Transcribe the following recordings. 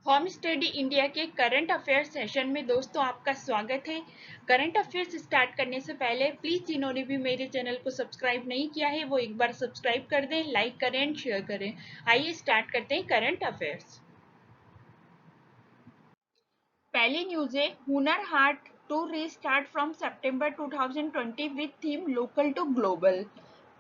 Home study India के current affairs session में दोस्तों आपका स्वागत है। करंट अफेयर्स स्टार्ट करने से पहले प्लीज जिन्होंने भी मेरे चैनल को सब्सक्राइब नहीं किया है वो एक बार सब्सक्राइब कर दें, लाइक करें एंड शेयर करें। आइए स्टार्ट करते हैं करंट अफेयर्स। पहली न्यूज है Hunar Haat to restart from September 2020 with theme local to global.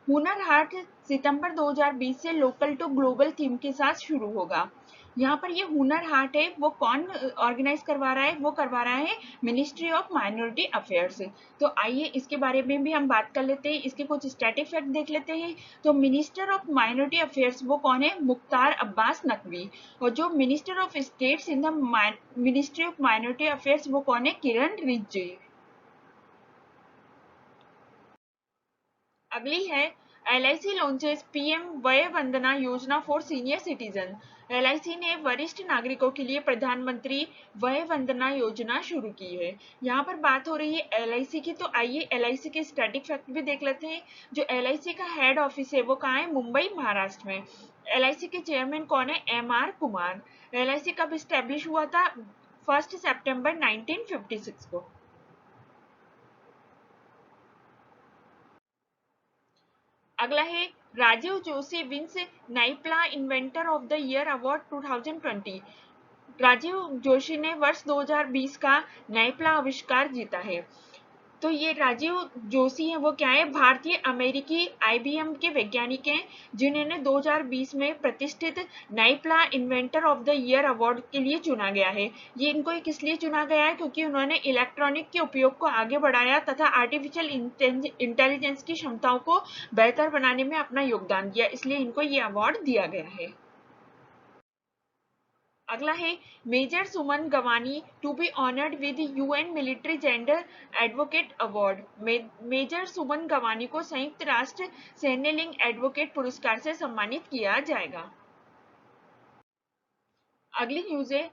Hunar Haat सितंबर 2020 से लोकल टू ग्लोबल थीम के साथ शुरू होगा। यहाँ पर ये हुनर हाट है वो कौन ऑर्गेनाइज करवा रहा है? वो करवा रहा है मिनिस्ट्री ऑफ माइनॉरिटी अफेयर्स। तो आइए इसके बारे में भी हम बात कर लेते हैं, इसके कुछ स्टैटिक फैक्ट देख लेते हैं। तो मिनिस्टर ऑफ माइनॉरिटी अफेयर्स वो कौन है? मुख्तार अब्बास नकवी। और जो minister of states in the ministry of minority affairs वो कौन है? किरण रिजिजू। अगली है एलआईसी लॉन्चेस पीएम वय Vandana Yojana for senior citizen. LIC ने वरिष्ठ नागरिकों के लिए प्रधानमंत्री वय वंदना योजना शुरू की है। यहाँ पर बात हो रही है एलआईसी की, तो आइए एलआईसी के स्टैटिक फैक्ट भी देख लेते हैं। जो एलआईसी का हेड ऑफिस है वो कहाँ है? मुंबई महाराष्ट्र में। एलआईसी के चेयरमैन कौन है? एमआर कुमार। एलआईसी कब स्टैब्लिश हुआ था? 1 सितंबर 1956 को। अगला है Rajiv Joshi wins NIPLA inventor of the year award 2020। Rajiv Joshi ने वर्ष 2020 का नाइप्ला आविष्कार जीता है। तो ये राजीव जोशी है वो क्या है? भारतीय अमेरिकी आईबीएम के वैज्ञानिक हैं जिन्हें 2020 में प्रतिष्ठित NIPLA inventor of the year award के लिए चुना गया है। ये इनको किस लिए चुना गया है? क्योंकि उन्होंने इलेक्ट्रॉनिक के उपयोग को आगे बढ़ाया तथा आर्टिफिशियल इंटेलिजेंस की क्षमताओं को बेहतर बनाने में अपना योगदान दिया, इसलिए इनको ये अवार्ड दिया गया है। अगला है major Suman Gawani to be honoured with UN military gender advocate award. Major Suman Gawani को संयुक्त राष्ट्र सैन्य लिंग एडवोकेट पुरस्कार से सम्मानित किया जाएगा। अगली न्यूज है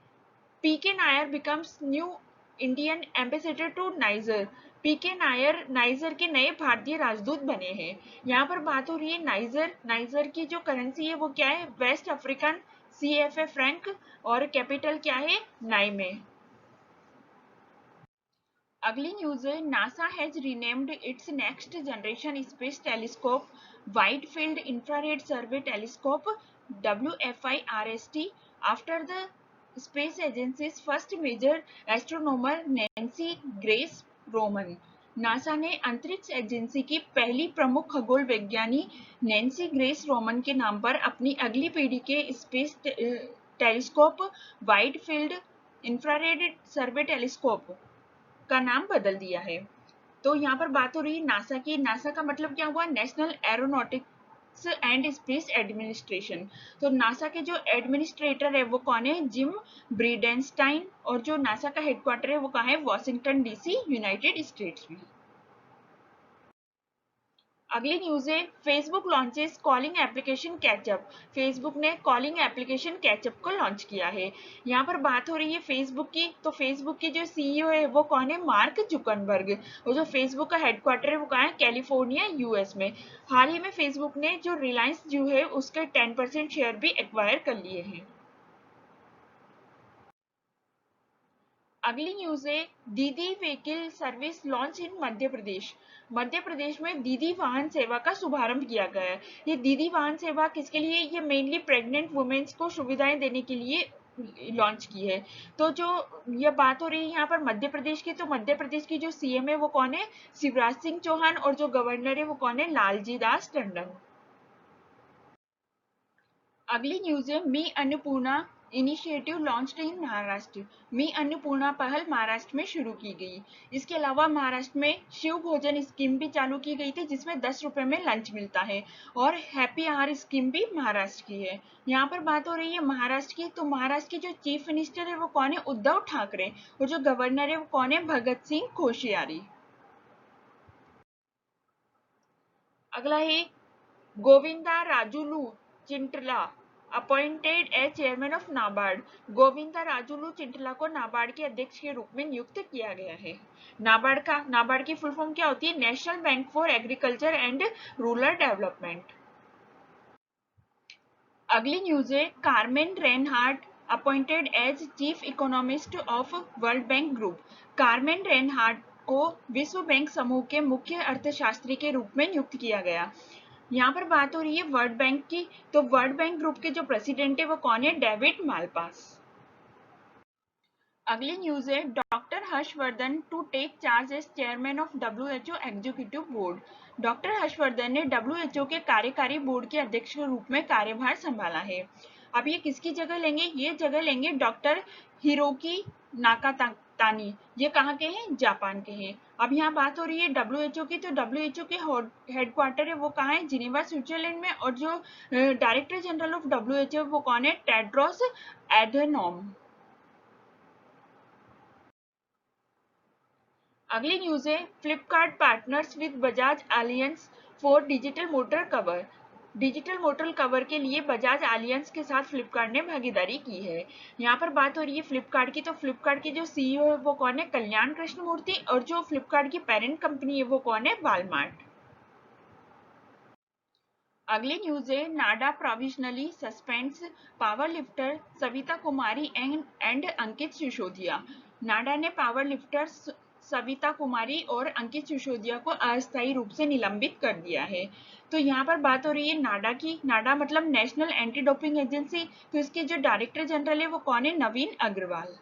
PK Nair becomes new Indian ambassador to Niger. PK Nair Niger के नए भारतीय राजदूत बने हैं। यहाँ पर बात हो रही है नाइजर। नाइजर की जो करेंसी है वो क्या है? West African CFA franc. और कैपिटल क्या है? नाइमे। अगली न्यूज है NASA has renamed its next generation space telescope wide field infrared survey telescope WFIRST after the space agency's first major astronomer Nancy Grace Roman. NASA ने अंतरिक्ष agency की पहली प्रमुख खगोल वैज्ञानी नैन्सी ग्रेस रोमन के नाम पर अपनी अगली पीढ़ी के space telescope wide field infrared survey telescope का नाम बदल दिया है। तो यहाँ पर बात हो रही है नासा की। नासा का मतलब क्या हुआ? National aeronautics and space administration. तो नासा के जो एडमिनिस्ट्रेटर है वो कौन है? जिम ब्रीडेनस्टाइन। और जो नासा का हेडक्वार्टर है वो कहाँ है? वॉशिंगटन डीसी, यूनाइटेड स्टेट्स में। अगली न्यूज है Facebook launches calling application Catchup. Facebook ने कॉलिंग एप्लीकेशन कैचअप को लॉन्च किया है। यहाँ पर बात हो रही है फेसबुक की, तो फेसबुक की जो सीईओ है वो कौन है? Mark Zuckerberg. और जो फेसबुक का हेडक्वार्टर है वो कहाँ है? कैलिफोर्निया, यूएस में। हाल ही में फेसबुक ने जो रिलायंस जियो है उसके 10% शेयर भी एक्वायर कर लिए हैं। अगली न्यूज है दीदी vehicle service launch in Madhya Pradesh. Madhya Pradesh में दीदी वाहन सेवा का शुभारंभ किया गया है। ये दीदी वाहन सेवा किसके लिए? ये मेनली प्रेग्नेंट वुमेन्स को सुविधाएं देने के लिए लॉन्च की है। तो जो ये बात हो रही है यहाँ पर मध्य प्रदेश की, तो मध्य प्रदेश की जो सीएम है वो कौन है? शिवराज सिंह चौहान। और जो गवर्नर है वो कौन है? लालजी दास टंडन। अगली न्यूज है Mi Annapurna initiative launched in Maharashtra. Mi Annapurna पहल महाराष्ट्र में शुरू की गई। इसके अलावा महाराष्ट्र में शिव भोजन स्कीम भी चालू की गई थी जिसमें 10 रुपए में लंच मिलता है। और हैप्पी आवर स्कीम भी महाराष्ट्र की है। यहाँ पर बात हो रही है महाराष्ट्र की, तो महाराष्ट्र की जो चीफ मिनिस्टर है वो कौन है? उद्धव ठाकरे। और जो गवर्नर है वो कौन है? भगत सिंह कोश्यारी। अगला है Govinda Rajulu Chintala appointed as chairman of NABARD. Govinda Rajulu Chintala को नाबार्ड के अध्यक्ष के रूप में नियुक्त किया गया है। नाबार्ड की फुल फॉर्म क्या होती है? National Bank for Agriculture and Rural Development. अगली न्यूज है Carmen Reinhart appointed as chief economist of World Bank Group. Carmen Reinhart को विश्व बैंक समूह के मुख्य अर्थशास्त्री के रूप में नियुक्त किया गया। यहाँ पर बात हो रही है वर्ल्ड बैंक की, तो वर्ल्ड बैंक ग्रुप के जो प्रेसिडेंट है वो कौन है? David Malpass. अगली न्यूज है doctor Harshvardhan to take charge as chairman of WHO executive board. Doctor Harshvardhan ने WHO के कार्यकारी बोर्ड के अध्यक्ष के रूप में कार्यभार संभाला है। अब ये किसकी जगह लेंगे? ये जगह लेंगे डॉक्टर हिरोकी नाकातानी। ये कहाँ के हैं? जापान के हैं। अब यहाँ बात हो रही है WHO की, तो WHO के हेडक्वार्टर है वो कहाँ है? जिनेवा स्विट्जरलैंड में। और जो डायरेक्टर जनरल ऑफ WHO वो कौन है? टेड्रोस एधेनॉम। अगली न्यूज है Flipkart partners with Bajaj aliens for digital motor cover. Digital motor cover के लिए बजाज एलियंस के साथ फ्लिपकार्ट ने भागीदारी की है। यहाँ पर बात हो रही है फ्लिपकार्ट की, तो फ्लिपकार्ट के जो CEO है वो कौन है? कल्याण कृष्णमूर्ति। और जो फ्लिपकार्ट की पेरेंट कंपनी है वो कौन है? वॉलमार्ट। अगली न्यूज है NADA provisionally suspends power lifter Savita Kumari and Ankit Sisodia. NADA ने पावर लिफ्टर सविता कुमारी और अंकित सिसोदिया को अस्थायी रूप से निलंबित कर दिया है। तो यहाँ पर बात हो रही है नाडा की। नाडा मतलब नेशनल एंटी डोपिंग एजेंसी। तो इसके जो डायरेक्टर जनरल है वो कौन है? नवीन अग्रवाल।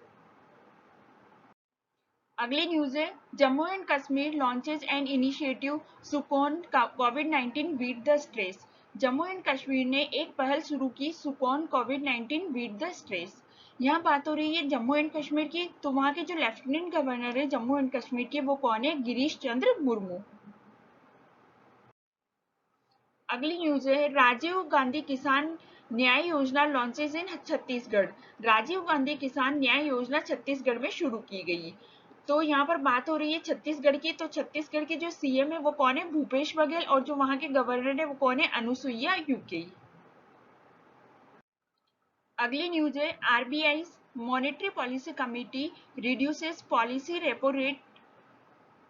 अगली न्यूज है Jammu and Kashmir launches an initiative Sukoon कोविड-19 beat the stress. Jammu and Kashmir ने एक पहल शुरू की, सुकॉन कोविड-19 बीट द स्ट्रेस। यहाँ बात हो रही है जम्मू एंड कश्मीर की, तो वहाँ के जो लेफ्टिनेंट गवर्नर है जम्मू एंड कश्मीर के वो कौन है? गिरीश चंद्र मुर्मू। अगली न्यूज है राजीव गांधी किसान न्याय योजना लॉन्चेज इन छत्तीसगढ़। राजीव गांधी किसान न्याय योजना छत्तीसगढ़ में शुरू की गई। तो यहाँ पर बात हो रही है छत्तीसगढ़ की, तो छत्तीसगढ़ के जो CM है वो कौन है? भूपेश बघेल। और जो वहां के गवर्नर है वो कौन है? अनुसुईया उइके। अगली न्यूज है RBI monetary policy committee reduces policy repo rate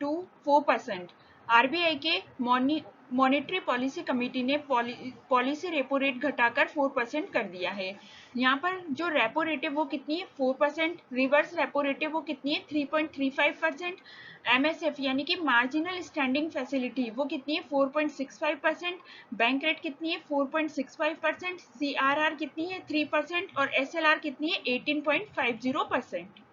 to 4%। RBI के मॉनेटरी पॉलिसी कमेटी ने पॉलिसी रेपो रेट घटाकर 4% कर दिया है। यहाँ पर जो रेपो रेट है वो कितनी है? 4%। रिवर्स रेपो रेट है वो कितनी है? 3.35%। MSF यानी कि मार्जिनल स्टैंडिंग फैसिलिटी वो कितनी है? 4.65%। बैंक रेट कितनी है? 4.65%। CRR कितनी है? 3%। और SLR कितनी है? 18.50%।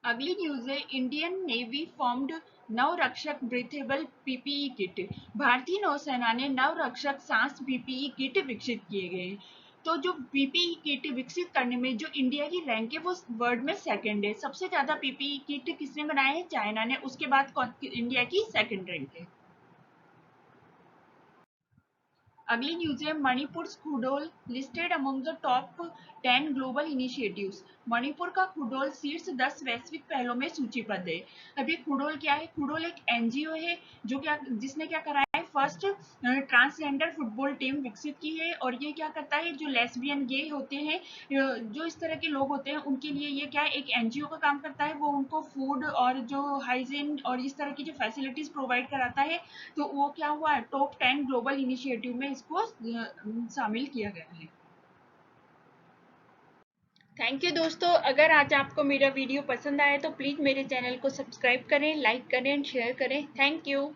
अगली न्यूज है Indian navy formed Navrakshak breathable PPE kit. भारतीय नौसेना ने नवरक्षक सांस PPE किट विकसित किए गए। तो जो PPE किट विकसित करने में जो इंडिया की रैंक है वो वर्ल्ड में सेकंड है। सबसे ज्यादा PPE किट किसने बनाया है? चाइना ने। उसके बाद इंडिया की सेकंड रैंक है। अगली न्यूज है Manipur Khudol listed among the top 10 global initiatives. Manipur का खुडोल शीर्ष 10 वैश्विक पहलों में सूचीबद्ध है। अभी खुडोल क्या है? खुडोल एक NGO है जो क्या जिसने क्या करा है? फर्स्ट ट्रांसजेंडर फुटबॉल टीम विकसित की है। और ये क्या करता है? जो लेस्बियन गे होते हैं, जो इस तरह के लोग होते हैं, उनके लिए ये क्या है? एक NGO का काम करता है। वो उनको फूड और जो हाइजीन और इस तरह की जो फैसिलिटीज प्रोवाइड कराता है। तो वो क्या हुआ? टॉप 10 ग्लोबल इनिशिएटिव में इसको शामिल किया गया है। थैंक यू दोस्तों। अगर आज आपको मेरा वीडियो पसंद आया तो प्लीज़ मेरे चैनल को सब्सक्राइब करें, लाइक करें, शेयर करें। Thank you.